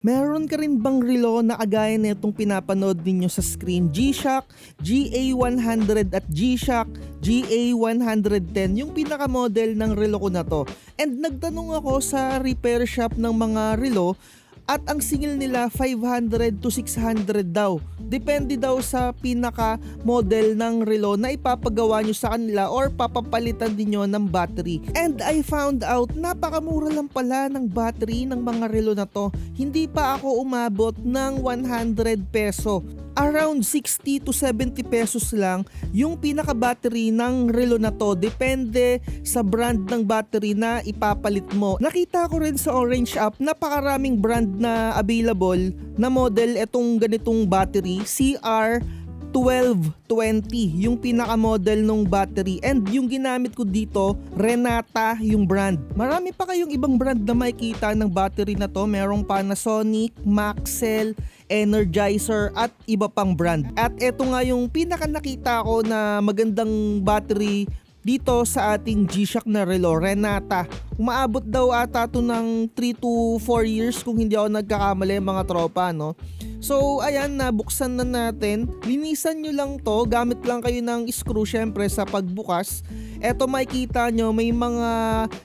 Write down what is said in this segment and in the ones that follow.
Meron ka rin bang relo na kagaya na itong pinapanood ninyo sa screen? G-Shock GA100 at G-Shock GA110, yung pinaka-model ng relo ko na to. And nagtanong ako sa repair shop ng mga relo at ang singil nila 500 to 600 daw. Depende daw sa pinaka-model ng relo na ipapagawa nyo sa kanila or papapalitan din nyo ng battery. And I found out napakamura lang pala ng battery ng mga relo na to. Hindi pa ako umabot ng 100 peso. Around 60 to 70 pesos lang yung pinaka-battery ng relo na to. Depende sa brand ng battery na ipapalit mo. Nakita ko rin sa Orange app, napakaraming brand na available na model etong ganitong battery. CR1220 yung pinaka-model ng battery, and yung ginamit ko dito, Renata yung brand. Marami pa kayong ibang brand na makikita ng battery na to. Merong Panasonic, Maxell, Energizer at iba pang brand. At eto nga yung pinaka nakita ko na magandang battery dito sa ating G-Shock na relo, Renata. Umaabot daw ata to ng 3 to 4 years kung hindi ako nagkakamali, mga tropa, no? So ayan, nabuksan na natin. Linisan nyo lang to, gamit lang kayo ng screw syempre sa pagbukas. Eto makikita nyo may mga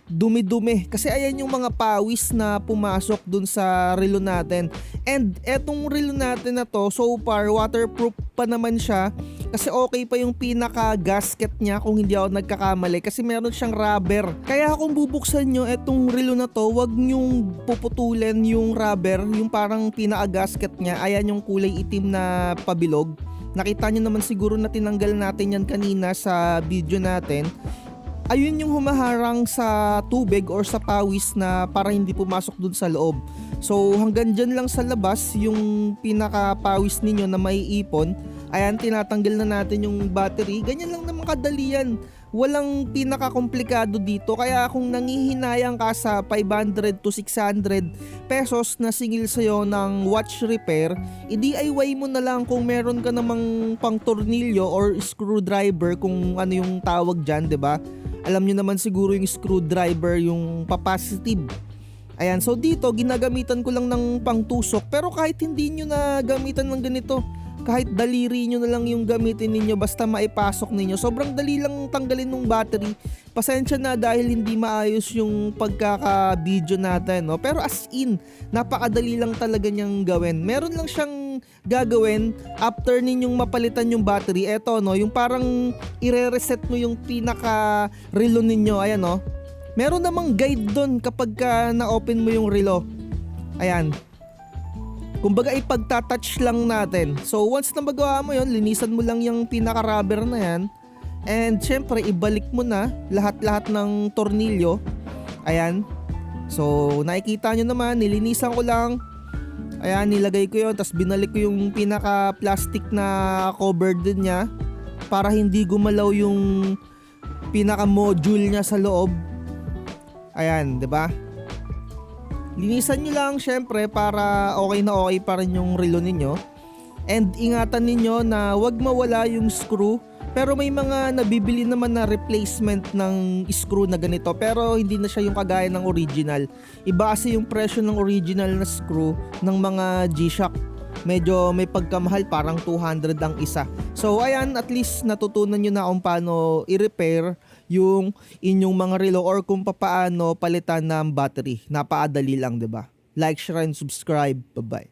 dumi-dumi kasi ayan yung mga pawis na pumasok dun sa relo natin. And etong relo natin na to, so far waterproof pa naman siya kasi okay pa yung pinaka gasket niya kung hindi ako nagkakamali kasi meron siyang rubber. Kaya kung bubuksan nyo etong relo na to, wag nyong puputulin yung rubber, yung parang pinaka gasket niya. Ayan yung kulay itim na pabilog. Nakita nyo naman siguro na tinanggal natin yan kanina sa video natin. Ayun yung humaharang sa tubig or sa pawis na para hindi pumasok dun sa loob. So hanggang dyan lang sa labas yung pinaka pawis ninyo na may ipon. Ayan, tinatanggal na natin yung battery. Ganyan lang naman kadali yan. Walang pinaka-komplikado dito. Kaya kung nangihinayang ka sa 500 to 600 pesos na singil sa'yo ng watch repair, i-DIY mo na lang kung meron ka namang pang tornilyo or screwdriver kung ano yung tawag dyan, 'di ba? Alam nyo naman siguro yung screwdriver, yung capacitive. Ayan, so dito ginagamitan ko lang ng pangtusok, pero kahit hindi nyo na gamitan ng ganito, kahit daliri nyo na lang yung gamitin ninyo basta maipasok ninyo, sobrang dali lang tanggalin ng battery. Pasensya na dahil hindi maayos yung pagkaka-video natin, no? Pero as in, napakadali lang talaga niyang gawin. Meron lang siyang gagawin after ninyong mapalitan yung battery. Eto, no, yung parang ire-reset mo yung pinaka-relo ninyo. Ayan, no? Meron namang guide doon kapag na-open mo yung relo. Ayan. Kumbaga ipagtatouch lang natin. So once na magawa mo yon, linisan mo lang yung pinaka-rubber na yan. And syempre ibalik mo na lahat-lahat ng tornilyo. Ayan. So nakikita nyo naman, nilinisan ko lang. Ayan, nilagay ko yon, tapos binalik ko yung pinaka-plastic na cover din niya para hindi gumalaw yung pinaka-module niya sa loob. Ayan, 'di ba? Linisan nyo lang syempre para okay na okay pa rin yung relo ninyo. And ingatan ninyo na wag mawala yung screw. Pero may mga nabibili naman na replacement ng screw na ganito, pero hindi na siya yung kagaya ng original. Iba kasi yung presyo ng original na screw ng mga G-Shock. Medyo may pagkamahal, parang 200 ang isa. So ayan, at least natutunan nyo na kung paano i-repair yung inyong mga relo or kung paano palitan ng battery. Napakadali lang, 'di ba? Like, share, and subscribe. Bye-bye.